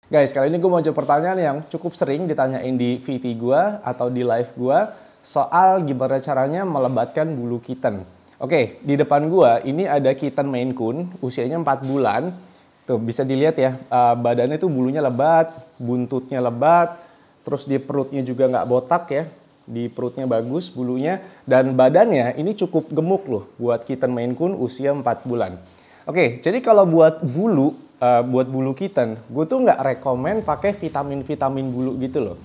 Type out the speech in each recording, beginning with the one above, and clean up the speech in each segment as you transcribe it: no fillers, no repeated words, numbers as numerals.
Guys, kali ini gue mau jawab pertanyaan yang cukup sering ditanyain di VT gue atau di live gue soal gimana caranya melebatkan bulu kitten. Oke, di depan gue ini ada kitten Maine Coon, usianya 4 bulan. Tuh, bisa dilihat ya, badannya tuh bulunya lebat, buntutnya lebat, terus di perutnya juga nggak botak ya. Di perutnya bagus bulunya, dan badannya ini cukup gemuk loh buat kitten Maine Coon usia 4 bulan. Oke, jadi kalau buat bulu kitten, gue tuh nggak rekomen pakai vitamin-vitamin bulu gitu loh.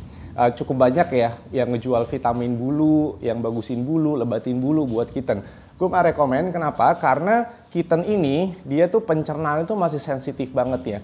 Cukup banyak ya yang ngejual vitamin bulu, yang bagusin bulu, lebatin bulu buat kitten. Gue nggak rekomen, kenapa? Karena kitten ini, dia tuh pencernaan itu masih sensitif banget ya.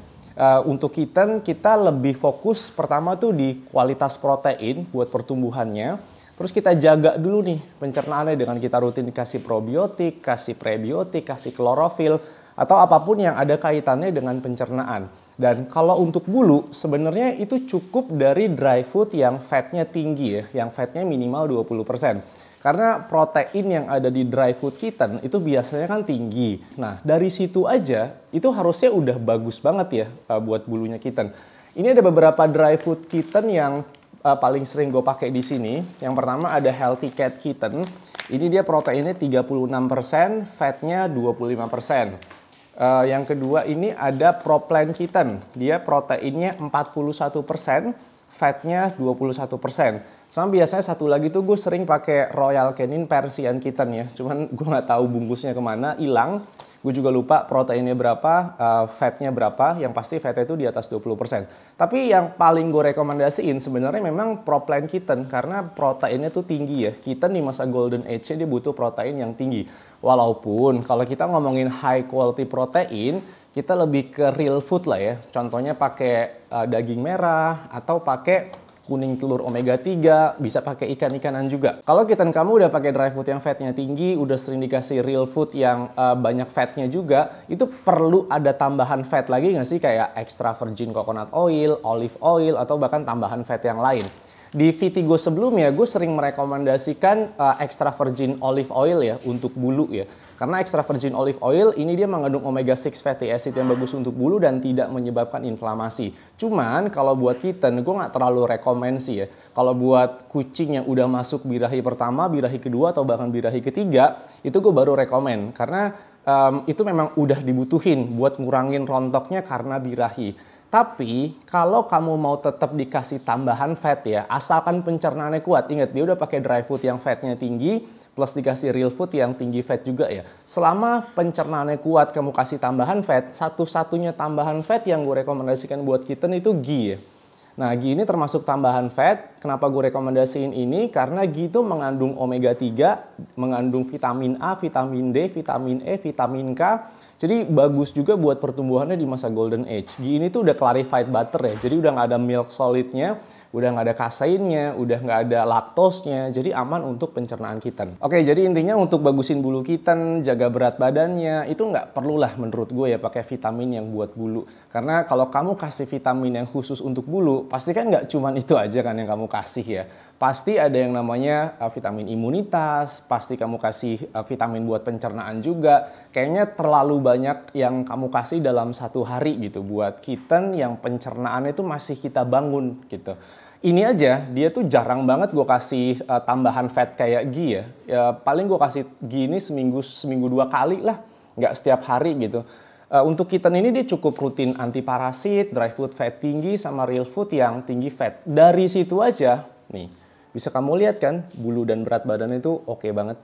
Untuk kitten, kita lebih fokus pertama tuh di kualitas protein buat pertumbuhannya. Terus kita jaga dulu nih pencernaannya dengan kita rutin kasih probiotik, kasih prebiotik, kasih klorofil, atau apapun yang ada kaitannya dengan pencernaan. Dan kalau untuk bulu, sebenarnya itu cukup dari dry food yang fatnya tinggi ya, yang fatnya minimal 20%. Karena protein yang ada di dry food kitten itu biasanya kan tinggi. Nah, dari situ aja itu harusnya udah bagus banget ya buat bulunya kitten. Ini ada beberapa dry food kitten yang paling sering gue pakai di sini. Yang pertama ada Healthy Cat Kitten. Ini dia proteinnya 36%, fatnya 25%. Yang kedua ini ada Pro-Plan Kitten. Dia proteinnya 41%, fatnya 21%. Sama biasanya satu lagi tuh gue sering pakai Royal Canin Persian Kitten ya. Cuman gue nggak tahu bungkusnya kemana, hilang. Gue juga lupa proteinnya berapa, fatnya berapa. Yang pasti fatnya itu di atas 20%. Tapi yang paling gue rekomendasiin sebenarnya memang Pro-Plan Kitten. Karena proteinnya tuh tinggi ya. Kitten di masa Golden Age dia butuh protein yang tinggi. Walaupun kalau kita ngomongin high quality protein, kita lebih ke real food lah ya. Contohnya pakai daging merah atau pakai kuning telur omega 3, bisa pakai ikan-ikanan juga. Kalau kitten kamu udah pakai dry food yang fatnya tinggi, udah sering dikasih real food yang banyak fatnya juga, itu perlu ada tambahan fat lagi nggak sih? Kayak extra virgin coconut oil, olive oil, atau bahkan tambahan fat yang lain. Di Vitigo sebelumnya, gue sering merekomendasikan extra virgin olive oil ya, untuk bulu ya. Karena extra virgin olive oil ini dia mengandung omega 6 fatty acid yang bagus untuk bulu dan tidak menyebabkan inflamasi. Cuman kalau buat kitten, gue nggak terlalu rekomensi ya. Kalau buat kucing yang udah masuk birahi pertama, birahi kedua, atau bahkan birahi ketiga, itu gue baru rekomen. Karena itu memang udah dibutuhin buat ngurangin rontoknya karena birahi. Tapi kalau kamu mau tetap dikasih tambahan fat ya, asalkan pencernaannya kuat. Ingat, dia udah pakai dry food yang fatnya tinggi, plus dikasih real food yang tinggi fat juga ya. Selama pencernaannya kuat, kamu kasih tambahan fat, satu-satunya tambahan fat yang gue rekomendasikan buat kitten itu ghee ya. Nah, ghee ini termasuk tambahan fat. Kenapa gue rekomendasiin ini? Karena ghee itu mengandung omega 3, mengandung vitamin A, vitamin D, vitamin E, vitamin K. Jadi bagus juga buat pertumbuhannya di masa Golden Age. Ghee ini tuh udah clarified butter ya. Jadi udah nggak ada milk solidnya, udah nggak ada kaseinnya, udah nggak ada laktosnya. Jadi aman untuk pencernaan kitten. Oke, jadi intinya untuk bagusin bulu kitten, jaga berat badannya, itu nggak perlulah menurut gue ya pakai vitamin yang buat bulu. Karena kalau kamu kasih vitamin yang khusus untuk bulu, pasti kan nggak cuman itu aja kan yang kamu kasih ya. Pasti ada yang namanya vitamin imunitas, pasti kamu kasih vitamin buat pencernaan juga. Kayaknya terlalu banyak yang kamu kasih dalam satu hari gitu buat kitten yang pencernaannya itu masih kita bangun gitu. Ini aja dia tuh jarang banget gue kasih tambahan fat kayak ghee ya. Paling gue kasih ghee ini seminggu 2 kali lah, nggak setiap hari gitu. Untuk kitten ini dia cukup rutin anti parasit, dry food fat tinggi, sama real food yang tinggi fat. Dari situ aja nih bisa kamu lihat kan bulu dan berat badan itu oke banget.